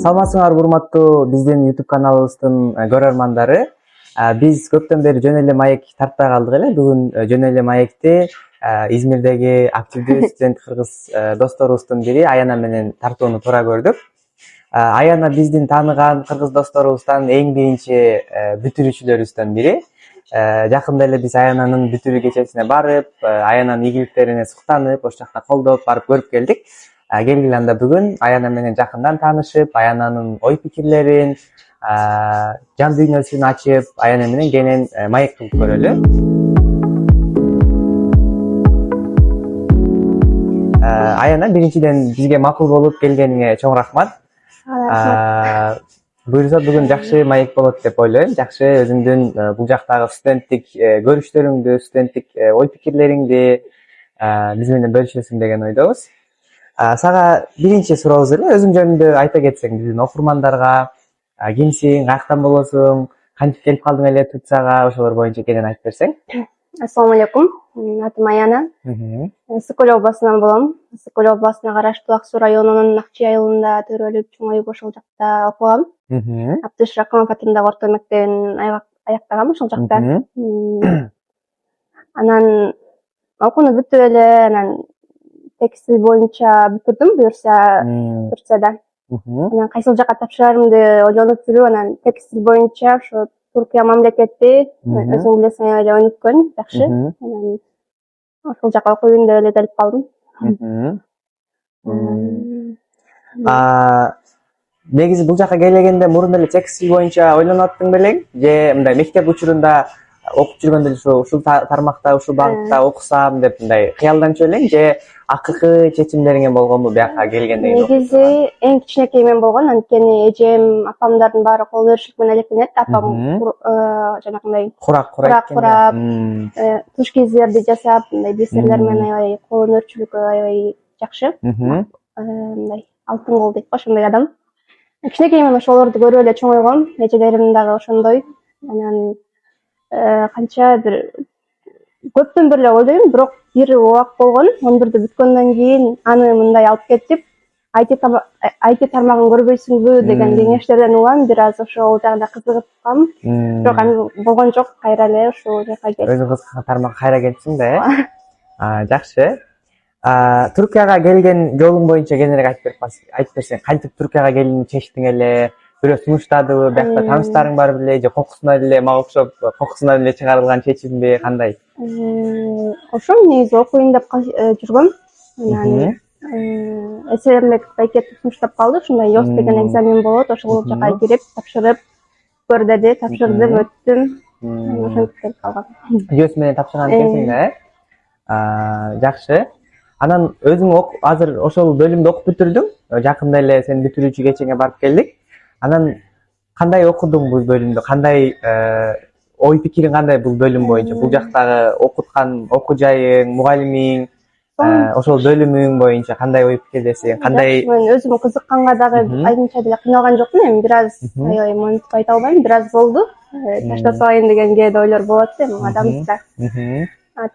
Саламатсыңарбы урматтуу биздин YouTube каналыбыздын көрөрмандары. Биз көптөн бери жөн эле маек тартпай калдык эле. Бүгүн жөн эле маекти Измирдеги активдүү студент кыргыз досторубуздун бири Аяна менен тартууну туура көрдүк. Аяна биздин тааныган кыргыз досторубуздан эң биринчи бүтүрүүчүлөрүбүздөн бири. Жакында эле биз Аянанын бүтүрүү кечесине барып, Аянанын ийгиликтерине суктанып, ошол жакта колдоп барып көрүп келдик. Келгиле анда бүгүн Аяна менен жакындан таанышып, Аянанын ой пикирлерин, жан дүйнөсүн ачып, Аяна менен кенен маек кылып көрөлү. Аяна, биринчиден бизге макул болуп келгениңе чоң рахмат. Буюрса бүгүн жакшы маек болот деп ойлойм. Жакшы өзүңдүн бул жактагы студенттик көрүштөрүңдү, студенттик ой пикирлериңди биз менен бөлүшөсүң деген ойдобуз. Сага биринчи сурообуз эле, өзүң жөнүндө айта кетсең биздин окурмандарга, кимсиң, каяктан болосуң, кантип келип калдың эле Турцияга, ошолор боюнча кенен айтып берсең. Ассаламу алейкум. Атым Аяна. Сыкөл областынан болом. Сыкөл областына караштуу Ак Суу районунун Акчи айылында төрөлүп, чоңоюп ошол жакта окугам. Абдыш Ракымов атындагы орто мектебин аяктагам ошол жакта. Анан окууну бүтүп эле, анан текстиль боюнча бүтүрдүм буюрса Турцияда. Анан кайсыл жака тапшырарымды ойлонуп жүрүп, анан текстиль боюнча ошо Түркия мамлекети, өзүң билесиң, эле өнүккөн, жакшы. Анан ошол жака окуйын деп эле келип калдым. Негизи бул жака келгенде мурун эле текстиль боюнча ойлонуп аттың белең? Же мындай мектеп учурунда окуп жүргөндө ушул тармакта, ушул багытта окусам деп мындай кыялданчу элең, же акыркы чечимдериңе болгонбу бияка келгенден кийин? Негизи эң кичинекейимен болгон, анткени эжем, апамдардын баары кол өрүшүк менен элекленет. Апам жанагындай курап, туш кездерди жасап, мындай бисерлер менен аябай кол өнөрчүлүккө аябай жакшы. Мындай алтын кол дейт го, ошондой адам. Кичинекейимен ошолорду көрүп эле чоңойгом, эжелерим дагы ошондой. Анан канча бир көптөн бери эле ойлойм, бирок бир убак болгон, 11-дө бүткөндөн кийин аны мындай алып кетип, IT тармагын көрбөйсүңбү деген кеңештерден улам, бир аз ошол жагына кызыгып бирок аны болгон жок, кайра эле ушул жака келдим. Өзүң кызыккан тармакка кайра келипсиң да, жакшы. Түркияга келген жолуң боюнча кененирээк айтып берсең, кантип Түркияга келүүнү чечтиң эле? Бирөө сунуштадыбы, биякта тааныштарың бар беле, же кокусунан эле мага окшоп, кокусунан эле чыгарылган чечимби, кандай? Ошол негизи окуйун деп жүргөм. Анан Эсенбек Байкетов сунуштап калды, ушундай ЙОС деген экзамен болот, ошол жака кирип, тапшырып көр деди, тапшырдым, өттүм. Ошентип келип калгам. ЙОС менен тапшырган экенсиң да, жакшы. Анан өзүң азыр ошол бөлүмдү окуп бүтүрдүң, жакында эле сен бүтүрүүчү кечеңе барып келдик. Анан кандай окудуң бул бөлүмдү? Кандай ой пикириң кандай бул бөлүм боюнча? Бул жактагы окуткан окуу жайың, мугалимиң, ошол бөлүмүң боюнча кандай ой пикирдесиң? Кандай? Мен өзүм кызыкканга дагы айрынча деле кыйналган жокмун. Эми бир аз аябай монтип айта албайм, бир аз болду. Таштап салайын деген кээде ойлор болот эми адамда.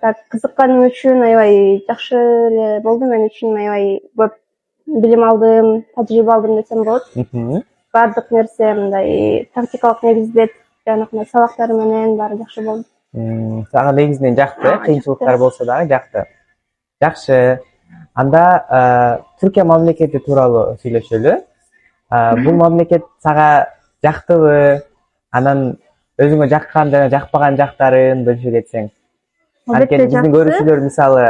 Так кызыкканым үчүн аябай жакшы эле болду мен үчүн, аябай көп билим алдым, тажрыйба алдым десем болот. Бардык нерсе мындай практикалык негизде, жанагындай сабактар менен баары жакшы болду. Сага негизинен жакты, кыйынчылыктар болсо дагы жакты. Жакшы. Анда Түркия мамлекети тууралуу сүйлөшөлү. Бул мамлекет сага жактыбы? Анан өзүңө жаккан жана жакпаган жактарын бөлүшө кетсең. Анткени биздин көрүүчүлөр мисалы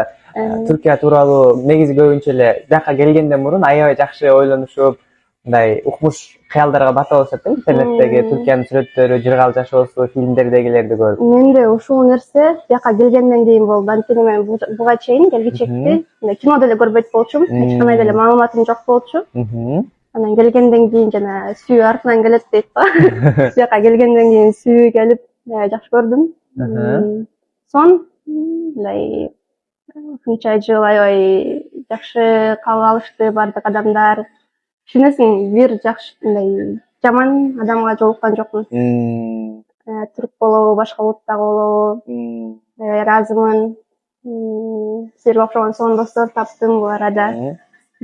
Түркия тууралуу негизи көбүнчө эле жака келгенден мурун аябай жакшы ойлонушуп, мындай укмуш кыялдарга бата алышат да, интернеттеги Түркиянын сүрөттөрү, жыргал жашоосу, фильмдердегилерди көрүп. Менде ушул нерсе жака келгенден кийин болду. Анткени мен буга чейин келгичекти кинодо эле көрбөйт болчумун, эч кандай деле маалыматым жок болчу. Анан келгенден кийин жана сүйүү артынан келет дейт го. Жака келгенден кийин сүйүү келип, жакшы көрдүм. Сон мындай ушунча жыл аябай жакшы кабыл алышты бардык адамдар. Түшүнөсүң, бир жакшы мындай жаман адамга жолуккан жокмун. Түрк болобу, башка улуттагы болобу, ыраазымын. Силерге окшогон сонун достор таптым бул арада.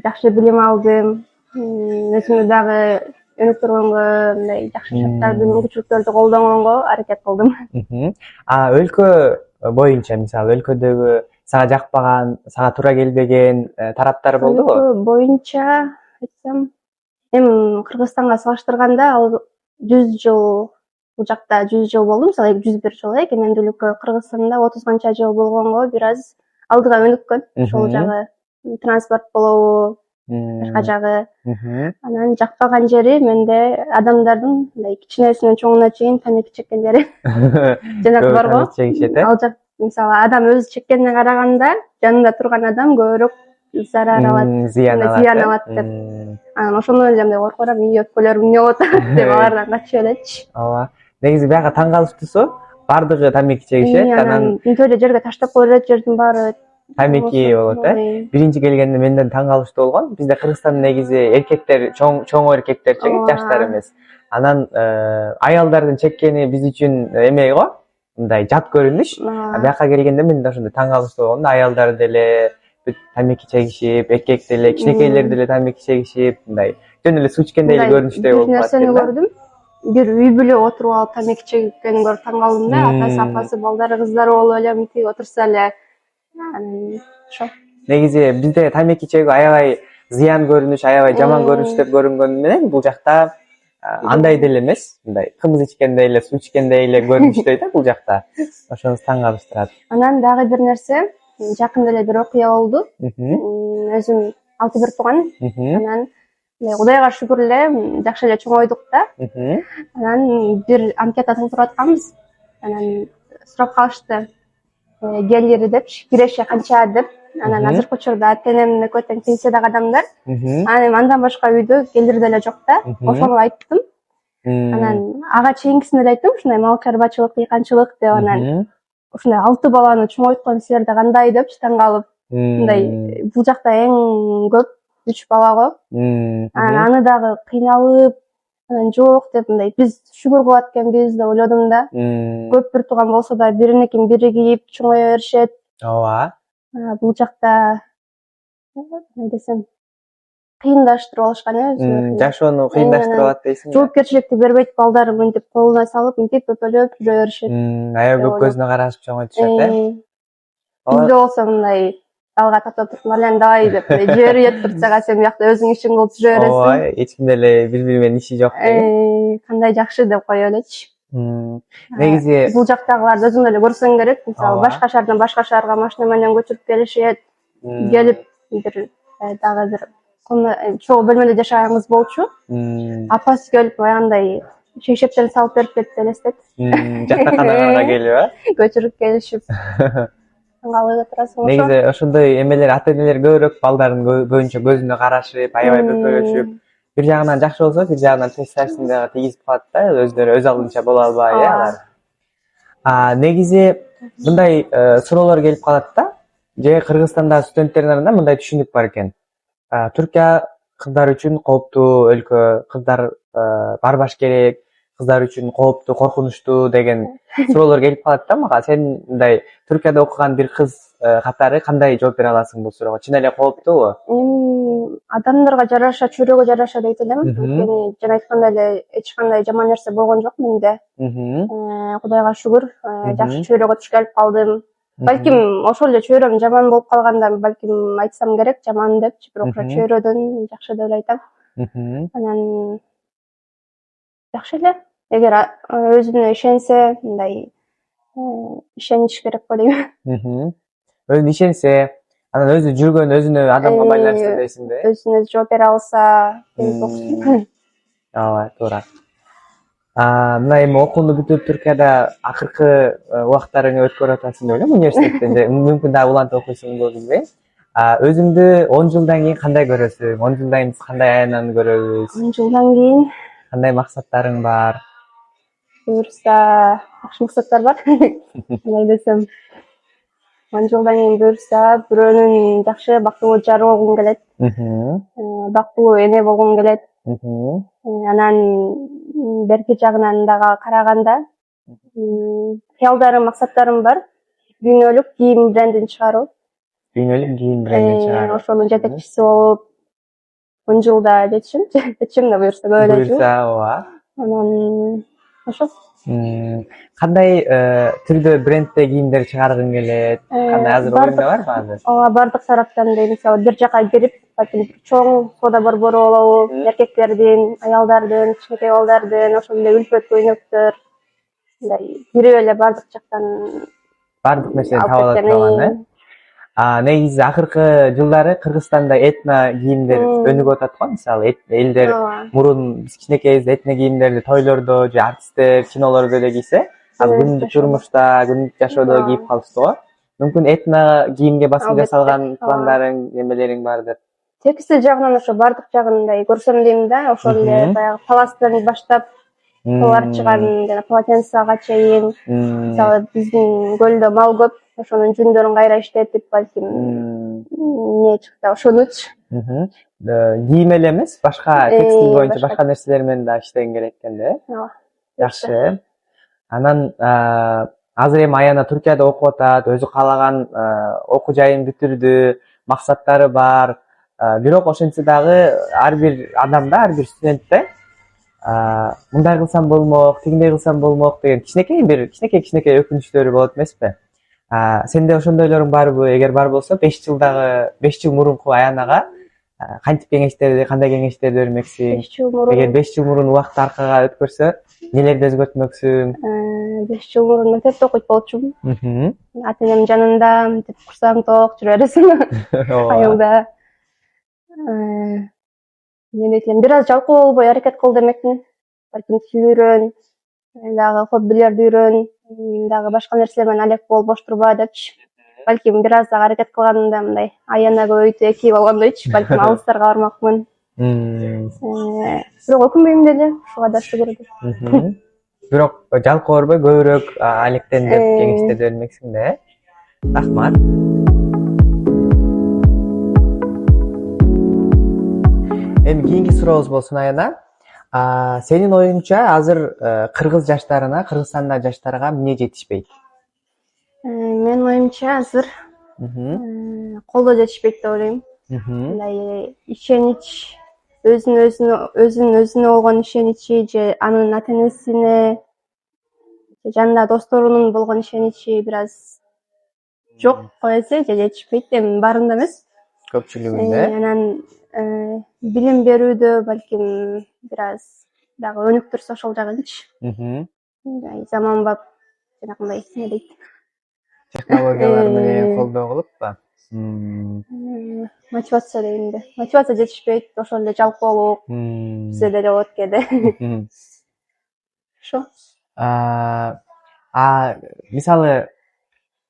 Жакшы билим алдым. Өзүмдү дагы өнүк турганга, мындай жакшы шарттарды, мүмкүнчүлүктөрдү колдонгонго аракет кылдым. Өлкө боюнча мисалы өлкөдөгү сага жакпаган, сага туура келбеген тараптар болдубу? Өлкө боюнча айтсам, эми Кыргызстанга салыштырганда ал 100 жыл, бул жакта 100 жыл болду, мисалы 101 жыл эгемендүүлүккө, Кыргызстанда 30 канча жыл болгонго бир аз алдыга өнүккөн. Ошол жагы транспорт болобу, башка жагы. Анан жакпаган жери менде адамдардын мындай кичинесинен чоңуна чейин тамеки чеккендери. Жанагы барго. Ал жак мисалы адам өзү чеккенине караганда жанында турган адам көбүрөөк зарар алат, зыян алат деп. Анан ошондон эле мындай коркуп барам, өпкөлөрүм эмне болуп атат деп алардан качып элечи. Ооба. Негизи бияка таң калыштуусу, бардыгы тамеки чегишет, анан мынтип эле жерге таштап коюп элет, жердин баары тамеки болот, Биринчи келгенде менден таң калыштуу болгон, бизде Кыргызстанда негизи эркектер, чоң эркектер чегет, жаштар эмес. Анан аялдардын чеккени биз үчүн эме го, мындай жат көрүнүш. Бияка келгенде мен да ошондой таң калыштуу болгон, аялдар деле тамеки чегишип, эркек деле, кичинекейлер деле тамеки чегишип, мындай жөн эле суу ичкендей эле көрүнүштөй болуп калат. Нерсени көрдүм. Бир үй бүлө отуруп алып тамеки чегкенин көрүп таң калдым да. Атасы, апасы, балдары, кыздары болуп эле мынтип отурса эле. Анан ошо. Негизи бизде тамеки чегүү аябай зыян көрүнүш, аябай жаман көрүнүш деп көрүнгөнү менен бул жакта андай деле эмес, мындай кымыз ичкендей эле, суу ичкендей эле көрүнүштөй да бул жакта. Ошонусу таң калыштырат. Анан дагы бир нерсе, жакында эле бир окуя болду. Өзүм 6 тууган. Анан Кудайга шүгүр эле жакшы эле чоңойдук да. Анан бир анкета толтуруп атканбыз. Анан сурап калышты. Келири депчи, киреше канча деп. Анан азыркы учурда ата-энем экөө тең пенсиядагы адамдар. Анан эми андан башка үйдө келир деле жок да. Ошону айттым. Анан ага чейинкисин эле айттым, ушундай мал чарбачылык, дыйканчылык деп. Анан ушундай 6 баланы чоңойткон силерде кандай депчи таң калып. Мындай бул жакта эң көп 3 бала го. Анан аны дагы кыйналып, анан жок деп мындай биз шүгүр кылат экенбиз деп ойлодум да. Көп бир тууган болсо да бириникин бири кийип чоңое беришет. Ооба. Бул жакта эмне десем, кыйындаштырып алышкан өзү. Жашоону кыйындаштырып алат дейсиңби? Жоопкерчиликти бербейт, балдар мынтип колуна салып, мынтип өпөлөп жүрө беришет. Аябай көп көзүнө карашып чоңойтушат, Бизде болсо мындай алга таптап туруп, Марлен давай деп жиберип турсак, сен биякта өзүң ишиң кылып жүрө бересиң. Ооба, эч ким деле бири менен иши жок деген. Кандай жакшы деп кое элечи. Негизи бул жактагыларды өзүң эле көрсөң керек. Мисалы башка шаардан башка шаарга машина менен көчүрүп келишет. Келип бир дагы бир чогуу бөлмөдө жашаган кыз болчу. Апасы келип аяндай шейшептерин салып берип кетти элестет. Жаттаканага келип, көчүрүп келишип. Калып турасың ошо. Негизи ошондой эмелер, ата-энелер көбүрөөк балдардын көбүнчө көзүнө карашып, аябай бөпөлөшүп, бир жагынан жакшы болсо, бир жагынан терс таасирин дагы тийгизип калат да, өздөрү өз алдынча боло албай, алар. Негизи мындай суроолор келип калат да. Же Кыргызстандагы студенттердин арасында мындай түшүнүк бар экен. Түркия кыздар үчүн кооптуу өлкө, кыздар барбаш керек, кыздар үчүн кооптуу, коркунучтуу деген суроолор келип калат да мага. Сен мындай Түркияда окуган бир кыз катары кандай жооп бере аласың бул суроого? Чын эле кооптуубу? Адамдарга жараша, чөйрөгө жараша дейт элем. Анткени жана айткандай эле эч кандай жаман нерсе болгон жок менде. Кудайга шүгүр, жакшы чөйрөгө туш келип калдым. Балким ошол эле чөйрөм жаман болуп калганда, балким айтсам керек жаман депчи, бирок чөйрөдөн жакшы деп эле айтам. Анан жакшы эле. Эгер өзүнө ишенсе, мындай ишениш керек го дейм. Өзүнө ишенсе, анан өзү жүргөн, өзүнө адамга байланыштуу дейсиңби? Өзүнө жооп бере алса, ооба, туура. Мына эми окууну бүтүп Түркияда акыркы убактарыңды өткөрүп атасың деп ойлойм, университеттен же мүмкүн дагы улантып окуйсуңбу билбейм. Өзүңдү 10 жылдан кийин кандай көрөсүң? 10 жылдан кийин биз кандай аянаны көрөбүз? 10 жылдан кийин кандай максаттарың бар? Буюрса, жакшы максаттар бар. Эмне десем, 10 жылдан кийин буюрса, бирөөнүн жакшы бактылуу жары болгум келет. Бактылуу эне болгум келет. Анан берки жагынан дагы караганда, кыялдарым, максаттарым бар. Дүйнөлүк кийим брендин чыгаруу. Дүйнөлүк кийим брендин чыгаруу. Ошонун жетекчиси болуп, 10 жылда жетишим. Жетишим да буюрса көп эле жыл. Буюрса ооба. Анан ошо. Кандай түрдө брендте кийимдер чыгаргың келет? Кандай азыр оюңда барбы азыр? Ооба, бардык тараптан мисалы бир жака кирип, чоң соода борбору болобу, эркектердин, аялдардын, кичинекей балдардын, ошол эле үлпөт көйнөктөр, мындай кирип эле бардык жактан Бардык нерсени таба алат турган, негизи акыркы жылдары Кыргызстанда этно кийимдер өнүгүп атат го. Мисалы элдер мурун биз кичинекейбизде этно кийимдерди тойлордо же артисттер, кинолордо эле кийсе, азыр күнүмдүк турмушта, күнүмдүк жашоодо кийип калышты го. Мүмкүн этно кийимге басым жасалган пландарың, немелериң бардыр? Текстиль жагынан ошо бардык жагындай көрсөм дейм да, ошол эле баягы паластан баштап товар чыган, жана полотенцага чейин, мисалы биздин көлдө мал көп, ошонун жүндөрүн кайра иштетип, балким эмне чыкса ошонучу. Кийим эле эмес, башка текстиль боюнча башка нерселер менен да иштегиң келет экен да, э? Ооба. Жакшы. Анан азыр эми Аяна Түркияда окуп атат, өзү каалаган окуу жайын бүтүрдү, максаттары бар. Бирок ошентсе дагы ар бир адамда, ар бир студентте мындай кылсам болмок, тигиндей кылсам болмок деген кичинекей өкүнүчтөрү болот эмеспи? Сенде ошондойлоруң барбы? Эгер бар болсо, 5 жыл мурунку Аянага кантип кандай кеңештерди бермексиң? 5 жыл мурун. Эгер 5 жыл мурун убакыт аркага өткөрсө, нелерди өзгөртмөксүң? 5 жыл мурун мектепте окуйт болчумун. Ата энем жанында, мынтип курсагың ток жүрө бересиң. Айылда. Эмне дейт, бир аз жалкоо болбой аракет кыл демекмин. Балким тил үйрөн, дагы хоббилерди үйрөн, дагы башка нерселер менен алек болуп бош турба депчи. Балким бир аз дагы аракет кылганымда мындай Аяна көбөйтүп эки болгондойчу, балким алыстарга бармакмын. Бирок өкүнбөйм деле, ушуга да шүгүр деп. Бирок жалкоо болбой көбүрөөк алектен деп кеңештерди бермексиң да, э? Рахмат. Эми кийинки сурообуз болсун, Аяна. Сенин оюңча азыр кыргыз жаштарына, Кыргызстандагы жаштарга эмне жетишпейт? Менин оюмча азыр колдоо жетишпейт деп ойлойм. Мындай ишенич, өзүнө болгон ишеничи же анын ата энесине, жанында досторунун болгон ишеничи бир аз жок койсо же жетишпейт, эми баарында эмес. Көпчүлүгүндө. Анан билим берүүдө балким бир аз дагы өнүктүрсө ошол жагынчы. Заманбап жанагындай эмне дейт? Технологиялар менен колдоо кылыппы? Мотивация дегенде. Мотивация жетишпейт, ошол эле жалкоолук бизде деле болот кээде. Ошо. Мисалы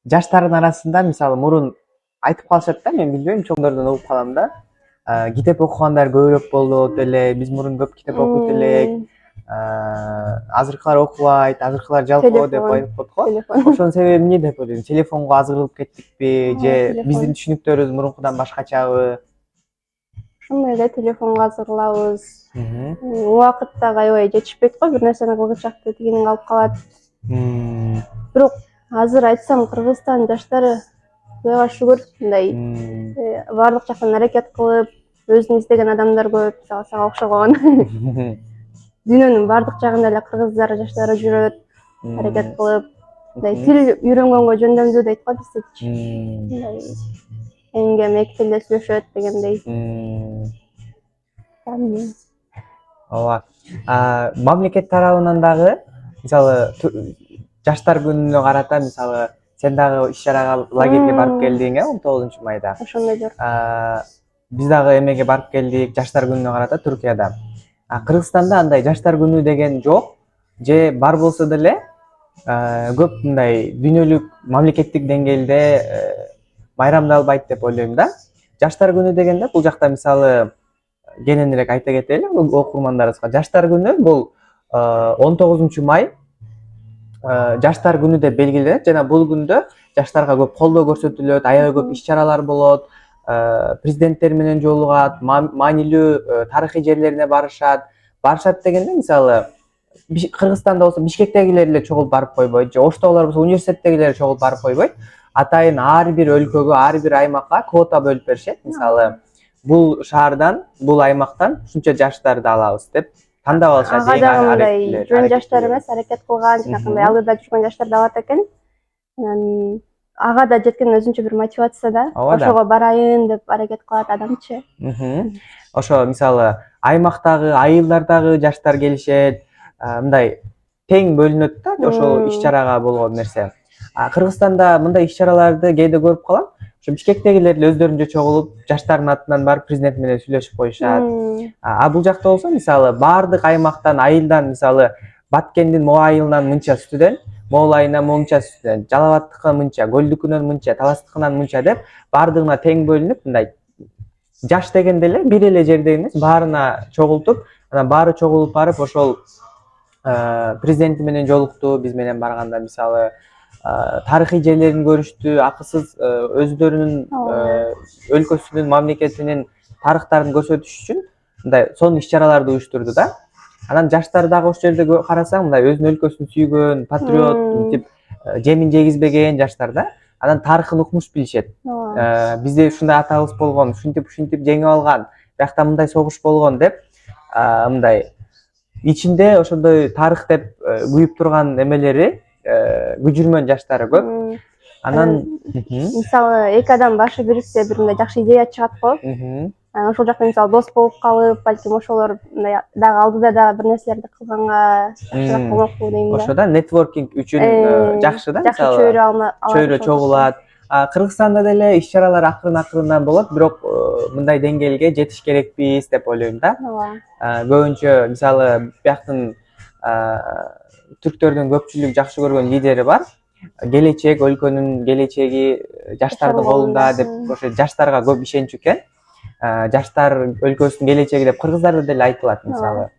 жаштардын арасында, мисалы мурун айтып калышат да, мен билбейм, чоңдордон угуп калам да. Китеп окугандар көбүрөөк болот эле, биз мурун көп китеп окуйт элек. Азыркылар окубайт, азыркылар жалкоо деп айтып коет го. Ошонун себеби эмне деп ойлойсуң? Телефонго азырылып кеттикпи же биздин түшүнүктөрүбүз мурункудан башкачабы? Ошондой эле, телефонго азырылабыз. Убакыт дагы аябай жетишпейт го, бир нерсени кылгычакты тигиниң алып калат. Бирок азыр айтсам, Кыргызстан жаштары Кудайга шүгүр, мындай баардык жактан аракет кылып, өзүн издеген адамдар көп, сага окшогон. Дүйнөнүн баардык жагында эле кыргыздар жаштары жүрөт, аракет кылып, мындай тил үйрөнгөнгө жөндөмдүү дейт го биздечи. Мындай эңгем эки тилде сүйлөшөт дегендей. Ооба. Мамлекет тарабынан дагы, мисалы, жаштар күнүнө карата, мисалы, сен дагы иш-чарага, лагерге барып келдиң, 19-майда. Ошондойдур. Биз дагы эмеге барып келдик, жаштар күнүнө карата Түркияда. Кыргызстанда андай жаштар күнү деген жок, же бар болсо деле көп мындай дүйнөлүк, мамлекеттик деңгээлде байрамдалбайт деп ойлойм да. Жаштар күнү дегенде бул жакта мисалы кененирээк айта кетели окурмандарыбызга. Жаштар күнү бул 19-май жаштар күнү деп белгиленет жана бул күндө жаштарга көп колдоо көрсөтүлөт, аябай көп иш-чаралар болот. Президенттер менен жолугат, маанилүү тарыхый жерлерине барышат дегенде, мисалы Кыргызстанда болсо Бишкектегилер эле чогулуп барып койбойт, же Оштогулар болсо университеттегилер чогулуп барып койбойт. Атайын ар бир өлкөгө, ар бир аймакка квота бөлүп беришет. Мисалы бул шаардан, бул аймактан ушунча жаштарды алабыз деп тандап алышат. ага дагы мындай жөн жаштар эмес, аракет кылган жанакындай алдыда жүргөн жаштарды алат экен. Анан ага да жеткен өзүнчө бир мотивация да. Ооба да. Ошого барайын деп аракет кылат адамчы. Ошо мисалы аймактагы, айылдардагы жаштар келишет, мындай тең бөлүнөт да ошол иш чарага болгон нерсе. Кыргызстанда мындай иш чараларды кээде көрүп калам. Ошо Бишкектегилер эле өздөрүнчө чогулуп, жаштардын атынан барып президент менен сүйлөшүп коюшат. Бул жакта болсо мисалы баардык аймактан, айылдан мисалы Баткендин могу айылынан мынча студент, могул айынан мынча студент, Жалал Абадтыкынан мынча, Көлдүкүнөн мынча, Таластыкынан мынча деп баардыгына тең бөлүнүп, мындай жаш дегенде эле бир эле жерде эмес, баарына чогултуп, анан баары чогулуп барып ошол президенти менен жолукту, биз менен барганда мисалы тарыхый жерлерин көрүштү, акысыз өздөрүнүн өлкөсүнүн, мамлекетинин тарыхтарын көрсөтүш үчүн мындай сонун иш чараларды уюштурду да. Анан жаштар дагы ошол жерде карасаң, мындай өзүнүн өлкөсүн сүйгөн, патриот, мынтип жемин жегизбеген жаштар да. Анан тарыхын укмуш билишет. Бизде ушундай атабыз болгон, ушинтип жеңип алган, биякта мындай согуш болгон деп, мындай ичинде ошондой тарых деп күйүп турган эмелери, күжүрмөн жаштары көп. Анан мисалы эки адам башы бириксе бир мындай жакшы идея чыгат го. Ошол жакта мисалы дос болуп калып, балким ошолор мындай дагы алдыда дагы бир нерселерди кылганга жакшыраак болмокпу дейм да. Ошо да нетворкинг үчүн жакшы да, мисалы чөйрө чогулат. Кыргызстанда деле иш чаралар акырын болот, бирок мындай деңгээлге жетиш керекпиз деп ойлойм да. Көбүнчө мисалы бияктын түрктөрдүн көпчүлүк жакшы көргөн лидери бар. Келечек, өлкөнүн келечеги жаштардын колунда деп, ошо жаштарга көп ишенчү экен. Жаштар өлкөсүнүн келечеги деп кыргыздарда деле айтылат мисалы.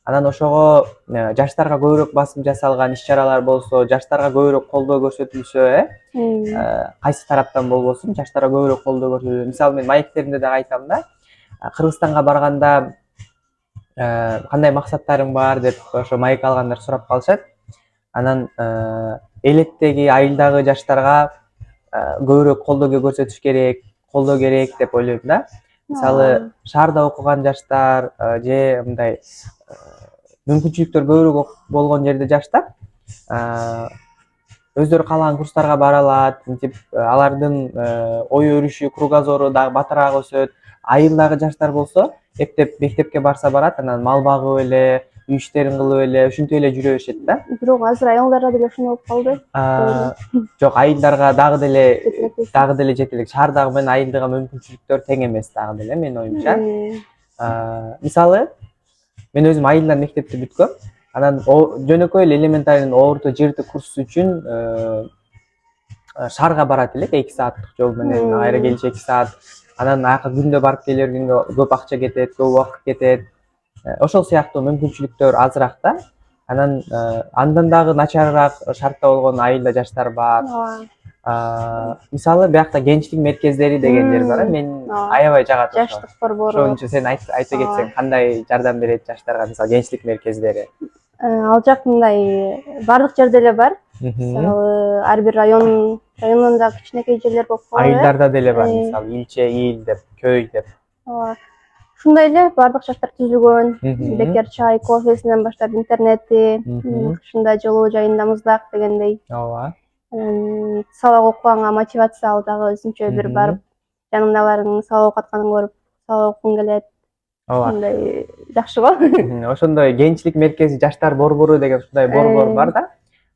Анан ошого жаштарга көбүрөөк басым жасалган иш чаралар болсо, жаштарга көбүрөөк колдоо көрсөтүлсө, кайсы тараптан болбосун, жаштарга көбүрөөк колдоо көрсөтүлсө. Мисалы мен маектеримде дагы айтам да, Кыргызстанга барганда кандай максаттарың бар деп ошо маек алгандар сурап калышат. Анан элеттеги, айылдагы жаштарга көбүрөөк колдоо керек деп ойлойм да. Мисалы шаарда окуган жаштар же мындай мүмкүнчүлүктөр көбүрөөк болгон жерде жаштар өздөрү каалаган курстарга бара алат, мынтип алардын ой өрүшү, кругозору дагы батыраак өсөт. Айылдагы жаштар болсо эптеп мектепке барса барат, анан мал багып эле, үй иштерин кылып эле, ушинтип эле жүрө беришет да. Бирок азыр айылдарда деле ошондой болуп калды. Жок, айылдарга дагы деле жетелик. Шаардагы менен айылдагы мүмкүнчүлүктөр тең эмес дагы деле менин оюмча. Мисалы мен өзүм айылдан мектепти бүткөм. Анан жөнөкөй эле элементарный орто жыртык курс үчүн шаарга барат элек 2 сааттык жол менен, кайра келиш 2 саат. Анан аяка күндө барып келергенге көп акча кетет, көп убакыт кетет. Ошол сыяктуу мүмкүнчүлүктөр азыраак да. Анан андан дагы начарыраак шартта болгон айылда жаштар бар. Мисалы биякта кенчилик меркездери деген жер бар. Мен аябай жагат ошо. Жаштык борбору. Ошончо сен айта кетсең, кандай жардам берет жаштарга, мисалы кенчилик меркездери? Ал жак мындай бардык жерде эле бар. Мисалы ар бир райондон да кичинекей жерлер болуп калат. Айылдарда деле бар, мисалы илче, ил деп, көй деп. Ушундай эле бардык шарттар түзүлгөн. Бекер чай, кофесинен баштап интернети, ушундай жылуу жайында муздак дегендей. Ооба. Сабак окуганга мотивация ал дагы өзүнчө бир барып жанындагыларыңдын сабак окуп атканын көрүп сабак окугуң келет. Ооба. Мындай жакшы го. Ошондой кенчилик меркези жаштар борбору деген ушундай борбор бар да.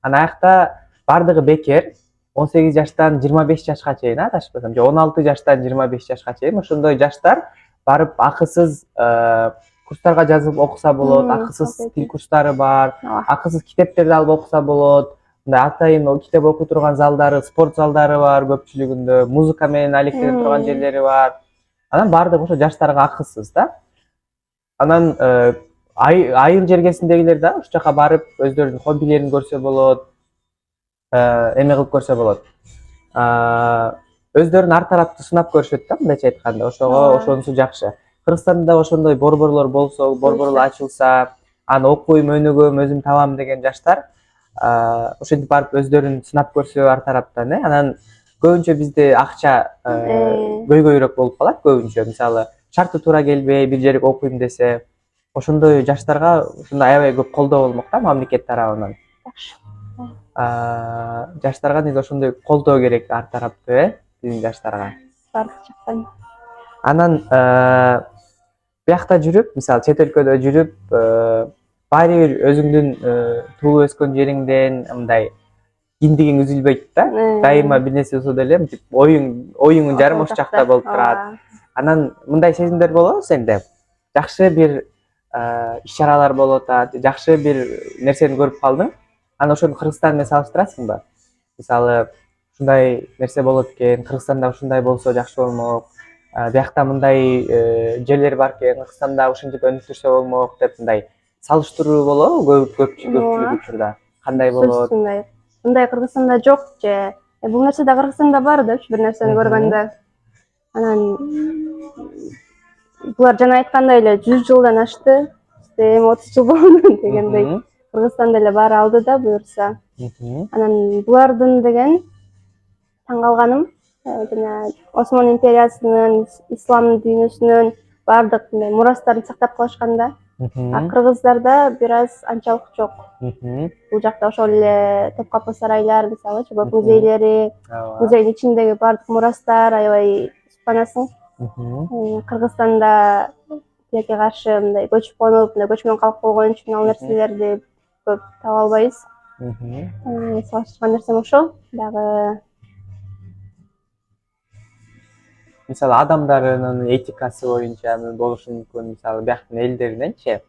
Анан аякта бардыгы бекер 18 жаштан 25 жашка чейин, адашпасам, же 16 жаштан 25 жашка чейин ошондой жаштар барып акысыз курстарга жазылып окуса болот, акысыз тил курстары бар, акысыз китептерди алып окуса болот. Мындай атайын китеп окуй турган залдары, спорт залдары бар көпчүлүгүндө, музыка менен алектенип турган жерлери бар. Анан бардыгы ошо жаштарга акысыз да. Анан айыл жергесиндегилер да ушул жака барып өздөрүнүн хоббилерин көрсө болот, эме кылып көрсө болот. Өздөрүн ар тарапты сынап көрүшөт да, мындайча айтканда. Ошонусу жакшы. Кыргызстанда ошондой борборлор болсо, борборлор ачылса, аны окуйм, өнүгөм, өзүм табам деген жаштар ошентип барып өздөрүн сынап көрсө ар тараптан, анан көбүнчө бизде акча көйгөйрөөк болуп калат көбүнчө. Мисалы, шарты туура келбей бир жерге окуйм десе, ошондой жаштарга ушундай аябай көп колдоо болмок да мамлекет тарабынан. жакшы. Жаштарга негизи ошондой колдоо керек ар тараптуу, биздин жаштарга. Бардык жактан. Анан биякта жүрүп, мисалы чет өлкөдө жүрүп, баары бир өзүңдүн туулуп өскөн жериңден мындай киндигиң үзүлбөйт да. Дайыма бир нерсе болсо деле мынтип оюңун жарым ошол жакта болуп турат. Анан мындай сезимдер болобу сенде? Жакшы бир иш-чаралар болуп атат, жакшы бир нерсени көрүп калдың. Анан ошону Кыргызстан менен салыштырасыңбы? Мисалы, ушундай нерсе болот экен, Кыргызстанда ушундай болсо жакшы болмок. Биякта мындай жерлер бар экен, Кыргызстанда ушинтип өнүктүрсө болмок деп мындай салыштыруу болобу көпчүлүк учурда? Кандай болот? Мындай Кыргызстанда жок же бул нерсе да Кыргызстанда бар депчи бир нерсени көргөндө. Анан булар жана айткандай эле 100 жылдан ашты, эми 30 жыл болду дегендей. Кыргызстанда эле баары алды да буюрса. Анан булардын деген таң калганым жана Осман империясынын, ислам дүйнөсүнүн баардык мурастарын сактап калышканда, кыргыздарда бир аз анчалык жок. Бул жакта ошол эле Топкапы сарайлар, мисалы, Чобок музейлери, музейдин ичиндеги баардык мурастар аябай сукпанасың. Кыргызстанда тилекке каршы мындай көчүп конуп, мындай көчмөн калк болгон үчүн ал нерселерди көп таба албайбыз. Салыштырган нерсем ошол. Дагы мисалы адамдарынын этикасы боюнча болушу мүмкүн. Мисалы бияктын элдериненчи,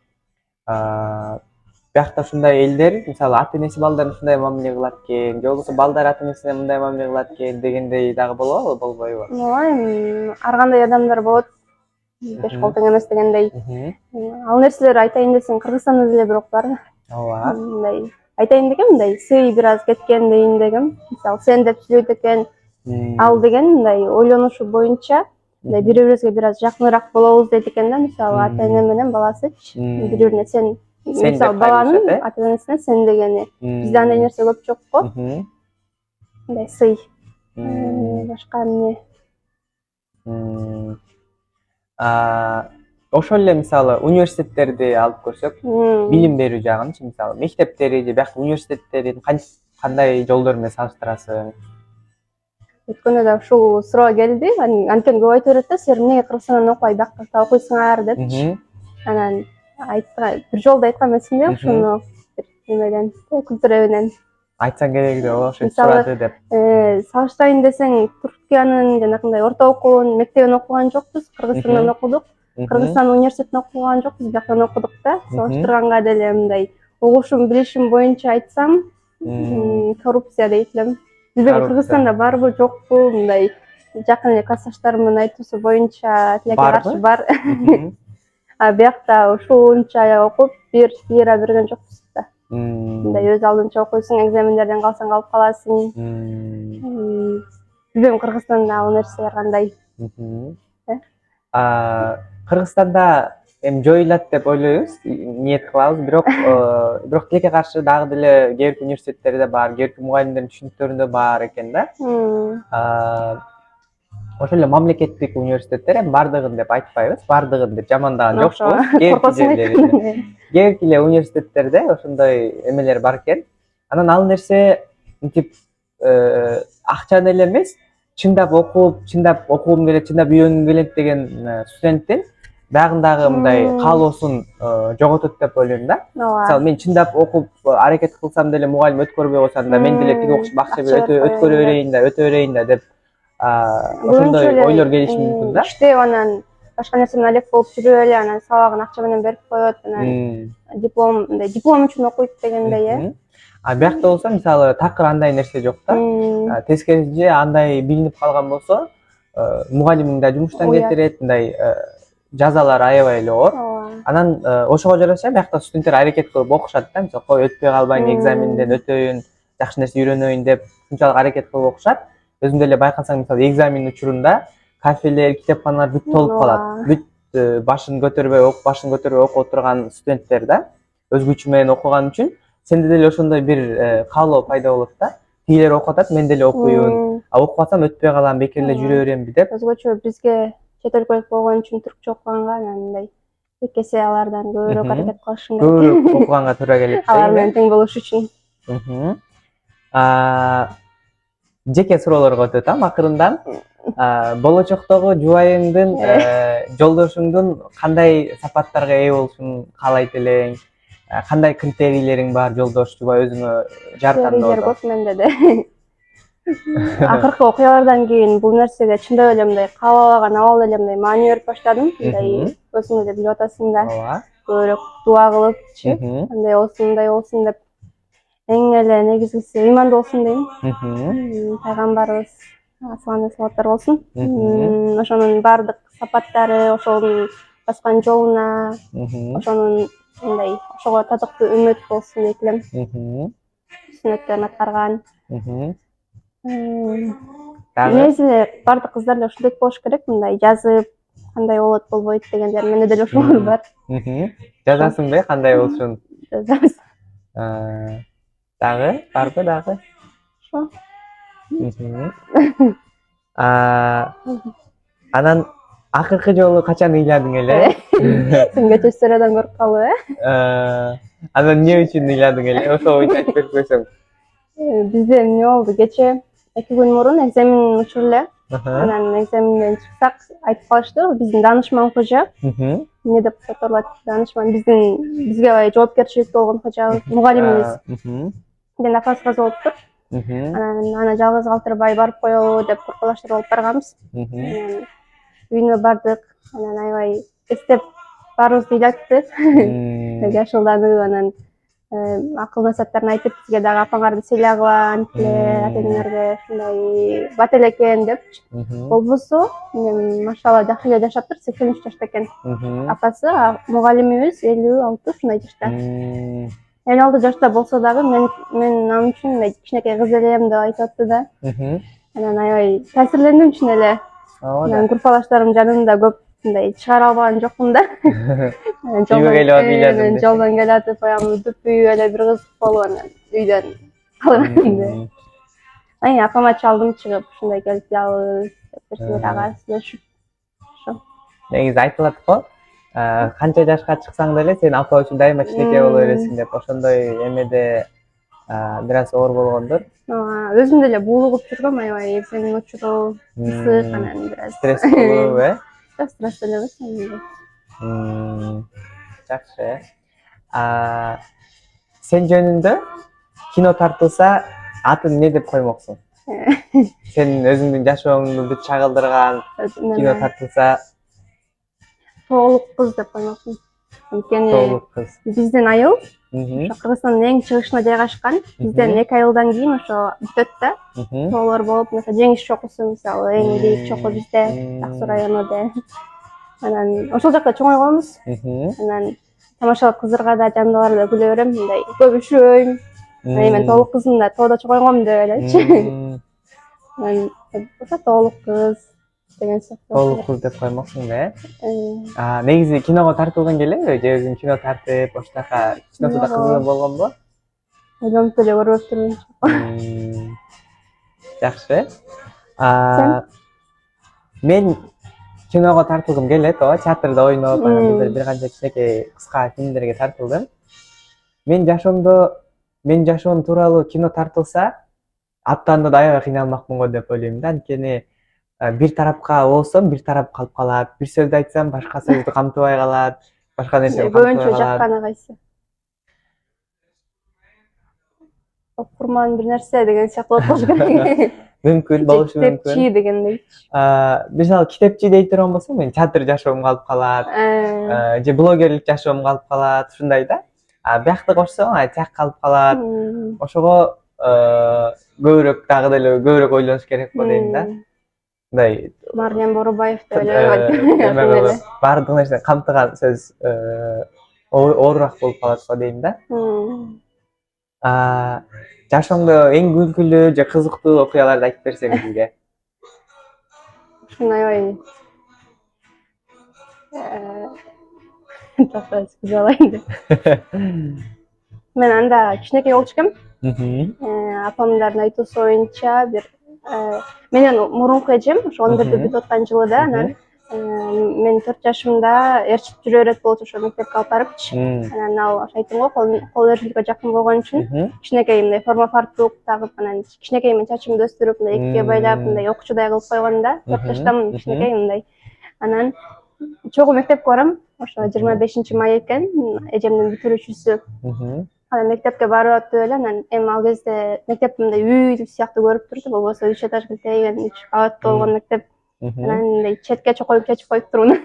биякта ушундай элдер, мисалы ата энеси балдарына ушундай мамиле кылат экен, же болбосо балдар ата энесине мындай мамиле кылат экен дегендей дагы болобу, болбойбу? ооба, ар кандай адамдар болот. Беш кол тең эмес дегендей. Ал нерселер айтайын десең Кыргызстанда деле бирок бар. Ооба. Мындай айтайын дегем, мындай сый бир аз кеткен дейин дегем. Мисалы сен деп сүйлөйт экен. Ал деген мындай ойлонушу боюнча мындай бири-бирибизге бир аз жакыныраак болобуз дейт экен да. Мисалы ата эне менен баласычы бири-бирине сен, мисалы баланын ата энесине сен дегени. Бизде андай нерсе көп жок го. Мындай сый. Башка эмне? Ошол эле мисалы университеттерди алып көрсөк, билим берүү жагынчы, мисалы мектептери же бияктын университеттерин кандай жолдор менен салыштырасың? Өткөндө да ушул суроо келди. Анткени көп айтып берет да, силер эмнеге Кыргызстандан окуй, биякта окуйсуңар депчи. Анан бир жолдо айткам эсимде, ошону бир немеден, күлтүрөбүнөн. Айтсаң кереги деп, ошентип сурады деп. Салыштырайын десең, Туркиянын жанакындай орто окуун, мектебин окуган жокпуз, Кыргызстандан окудук. Кыргызстан университетин окуган жокпуз, бияктан окудук да. Салыштырганга деле мындай угушум, билишим боюнча айтсам, коррупция дейт элем. Билбейм, Кыргызстанда барбы, жокпу, мындай жакын эле классташтарымдын айтуусу боюнча тилекке каршы бар. Биякта ушунча окуп, бир лира берген жокпуз да. Мындай өз алдынча окуйсуң, экзамендерден калсаң калып каласың. Билбейм, Кыргызстанда ал нерселер кандай. Кыргызстанда эми жоюлат деп ойлойбуз, ниет кылабыз, бирок тилекке каршы дагы деле кээ бир университеттерде бар, кээ бир мугалимдердин түшүнүктөрүндө бар экен да. Ошол эле мамлекеттик университеттер, эми бардыгын деп айтпайбыз, бардыгын деп жамандаган жокпуз. Кээ бир эле университеттерде ошондой эмелер бар экен. Анан ал нерсе мынтип акчаны эле эмес, чындап окугум келет, чындап үйрөнгүм келет деген студенттин баягындагы мындай каалоосун жоготот деп ойлойм да. Мисалы мен чындап окуп аракет кылсам деле мугалим өткөрбөй койсо анда мен деле тиги окшоп акча берип өтө берейин да деп ошондой ойлор келиши мүмкүн да. Иштеп анан башка нерсе менен алек болуп жүрүп эле анан сабагын акча менен берип коет, анан диплом үчүн окуйт дегендей, биякта болсо мисалы такыр андай нерсе жок да. Тескерисинче андай билинип калган болсо мугалимиң да жумуштан кетирет, мындай жазалар аябай эле оор. Анан ошого жараша биякта студенттер аракет кылып окушат да. Мисалы кой өтпөй калбайын, экзаменден өтөйүн, жакшы нерсе үйрөнөйүн деп ушунчалык аракет кылып окушат. Өзүң деле байкасаң, мисалы экзамен учурунда кафелер, китепканалар бүт толуп калат. Бүт башын көтөрбөй окуп отурган студенттер да, өз күчү менен окуган үчүн сенде деле ошондой бир каалоо пайда болот да. Тигилер окуп атат, мен деле окуйун. Окуп атсам өтпөй калам, бекер эле жүрө беремби деп. Өзгөчө бизге чет өлкөлүк болгон үчүн түркчө окуганга анан мындай эки эсе алардан көбүрөөк аракет кылышым керек. көбүрөөк окуганга туура келет. Алар менен тең болуш үчүн. Жеке суроолорго өтөт акырындан. Болочоктогу жубайыңдын, жолдошуңдун кандай сапаттарга ээ болушун каалайт элең? Кандай критерийлериң бар жолдош жубай өзүңө Критерийлер жардамдоодо? көп менде да. Акыркы окуялардан кийин бул нерсеге чындап эле мындай каалабаган абал эле мындай маани берип баштадым. Мындай өзүң эле билип атасың да. Ооба. Көбүрөөк дуа кылыпчы, андай болсун, мындай болсун деп. Эң эле негизгиси ыймандуу болсун дейм. Пайгамбарыбыз асылган салаттар болсун. Ошонун баардык сапаттары, ошонун баскан жолуна, ошонун мындай ошого татыктуу үмөт болсун дейт элем. Сүннөттөрүн аткарган. Негизи эле баардык кыздар эле ушундай болуш керек, мындай жазып кандай болот болбойт дегендер менде деле ошолор бар. Жазасыңбы кандай болушун? Жазабыз. Дагы барбы дагы? Ошо. Анан акыркы жолу качан ыйладың эле? Сен кече сөйрөдөн көрүп калдың, э? Анан эмне үчүн ыйладың эле? Ошол боюнча айтып берип койсоң. Бизде эмне болду? Кече 2 күн мурун экзамен учуру эле. Анан экзаменден чыксак айтып калышты, биздин даанышман кожо. Эмне деп которулат? Даанышман бизге жоопкерчиликтүү болгон кожобуз, мугалимибиз. Мен апасыбыз болуптур. Анан аны жалгыз калтырбай барып коелу деп куркалаштырып алып барганбыз. Анан үйүнө бардык. Анан аябай эстеп баарыбызды ыйлатты. Жашылданып анан акыл насааттарын айтып, бизге дагы апаңарды сыйлагыла, антип эле ата-энеңерге ушундай бат эле экен деп. Болбосо, машалла жакшы эле жашаптыр, 83 жашта экен. Апасы, мугалимибиз 56 ушундай жашта. 56 жашта болсо дагы мен ал үчүн кичинекей кыз элем деп айтып атты да. Анан аябай таасирлендим чын эле. Анан группалаштарым жанымда көп мындай чыгара албаган жокмун да. Жолдон келатып, баягы дүпүй эле бир кыз болуп анан үйдөн калган. Апама чалдым чыгып, ушундай келип жатабыз деп бир ага сүйлөшүп. Ошо. Негизи айтылат го, канча жашка чыксаң деле сен апа үчүн дайыма кичинекей боло бересиң деп. Ошондой эмеде бир аз оор болгондур. Өзүм деле буулугуп жүргөм, аябай экзамен учуру, ысык, анан бир аз стресс болуп, Стресс эле эмес. Жакшы. Сен жөнүндө кино тартылса, атын эмне деп коймоксуң? Сен өзүңдүн жашооңду бүт чагылдырган кино тартылса, Тоолук кыз деп коймокмун. Анткени Тоолук кыз. Биздин айыл ошо Кыргызстандын эң чыгышына жайгашкан. Бизден 2 айылдан кийин ошо бүтөт да. Тоолор болуп, мисалы Жеңиш чокусу мисалы эң бийик чоку бизде, Ак Суу районунда. Анан ошол жакта чоңойгонбуз. Анан тамашалап кыздарга да, жанымдагыларга да күлө берем, мындай көбүшөйм. Мен тоолук кызмын да, тоодо чоңойгом деп элечи. Анан ошо тоолук кыз деген сыяктуу. Тоолук кыз деп коймоксуң да, негизи киного тартылгың келеби? Же өзүң кино тартып, ошонака киносуда кызыгың болгонбу? Ойлонуп деле көрбөптүрмүн. Жакшы. Мен киного тартылгым келет, ооба, театрда ойноп, анан бир канча кичинекей кыска фильмдерге тартылдым. Мен жашоом тууралуу кино тартылса, аттаанда да аябай кыйналмакмын го деп ойлойм да. Анткени бир тарапка болсом, бир тарап калып калат. Бир сөздү айтсам, башка сөздү камтыбай калат. Башка нерсени камтыбай калат. Көбүнчө жакканы кайсы? Окурман бир нерсе деген сыяктуу болуш керек. Мүмкүн, болушу мүмкүн. Китепчи дегендей. Мисалы китепчи дей турган болсом, мен театр жашоом калып калат. Же блогерлик жашоом калып калат, ушундай да. Биякты кошсоң, тияк калып калат. Ошого көбүрөөк дагы деле көбүрөөк ойлонуш керек го дейм да. Мындай Мариям Боробаев деп эле. Баардык нерсени камтыган сөз оорураак болуп калат го дейм да. Жашооңдо эң күлкүлүү же кызыктуу окуяларды айтып берсең бизге. Ушун аябай күзө алайын деп. Мен анда кичинекей болчу экем. Апамдардын айтуусу боюнча бир менен мурунку эжем ошо 11-дө бүтүп аткан жылы да, анан Мен 4 жашымда ээрчип жүрө берет болчу ошо мектепке алып барыпчы. Анан ал ошо айттым го, кол эрчиликке жакын болгон үчүн кичинекей мындай форма фартук тагып, анан кичинекей мен чачымды өстүрүп, мындай экиге байлап, мындай окуучудай кылып койгон да. 4 жаштамын, кичинекей мындай. Анан чогуу мектепке барам. Ошо 25-май экен, эжемдин бүтүрүүчүсү. Анан мектепке барып атып эле, анан эми ал кезде мектеп мындай үй сыяктуу көрүп турду, болбосо 3 этажга тегиен 3 кабаттуу болгон мектеп. Анан мындай четке чокоюп чечип коюп тургун.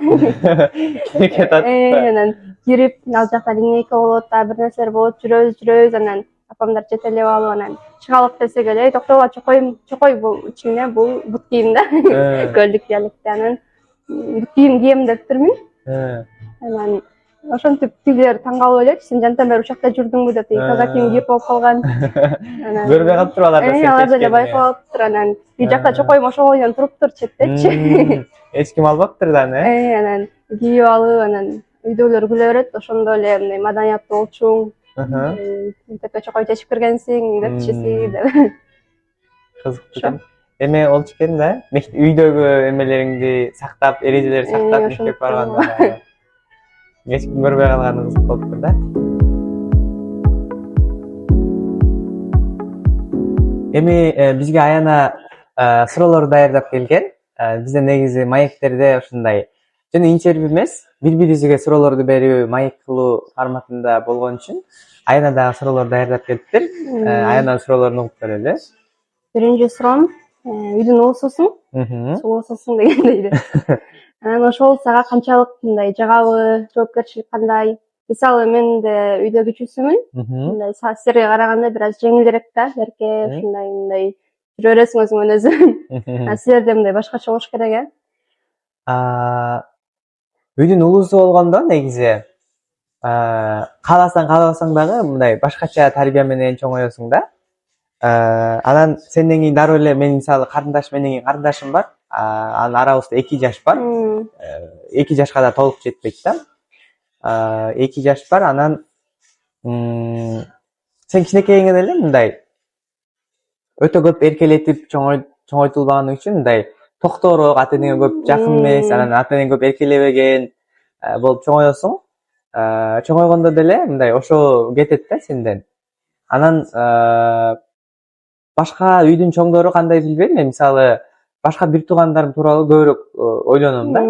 Анан кирип, ал жакта линейка болот, дагы бир нерселер болот, жүрөбүз, анан апамдар жетелеп алып, анан чыгалык десек эле, токтогула чокой бул ичине, бул бут кийим да, көлдүк диалектте. Анан бут кийим кием дептирмин. Анан ошентип тигилер таң калып элечи, сен жантан бери ушакта жүрдүңбү деп, таза кийим кийип болуп калган. Көрбөй калыптыр алар да сен алар деле байкап алыптыр. Анан бир жакта чокоюм ошого ойнон туруптур четтечи. Эч ким албаптыр да аны. Анан кийип алып, анан үйдөгүлөр күлө берет, ошондо эле мындай маданияттуу болчуң, мектепке чокой чечип киргенсиң депчиси деп. Кызыктуу экен. Эме болчу экен да, үйдөгү эмелериңди сактап, эрежелерди сактап мектепке барганда эч ким көрбөй калганы кызык болуптур да. Эми бизге Аяна суроолорду даярдап келген. Бизде негизи маектерде ушундай жана интервью эмес, бири-бирибизге суроолорду берүү, маек кылуу форматында болгон үчүн Аяна дагы суроолор даярдап келиптир. Аянанын суроолорун угуп көрөлү. Биринчи суроом, үйдүн уусусуң, сулуусусуң деген дейди. Анан ошол сага канчалык мындай жагабы, жоопкерчилик кандай? Мисалы мен да үйдө күчүүсүмүн. Мындай силерге караганда бир аз жеңилирээк да, эрке, ушундай мындай жүрө бересиң өзүңөн өзү. Силерде мындай башкача болуш керек, Үйдүн улуусу болгондо негизи кааласаң каалабасаң дагы мындай башкача тарбия менен чоңоёсуң да. Анан сенден кийин дароо эле мен мисалы менден кийин карындашым бар. Анын арабызда 2 жаш бар. 2 жашка да толук жетпейт да. 2 жаш бар. Анан сен кичинекейиңден эле мындай өтө көп эркелетип чоңойтулбаган үчүн мындай токтоороок, ата энеңе көп жакын эмес, анан ата энең көп эркелебеген болуп чоңоёсуң. Чоңойгондо деле мындай ошо кетет да сенден. Анан башка үйдүн чоңдору кандай билбейм, мен мисалы башка бир туугандарым тууралуу көбүрөөк ойлоном да.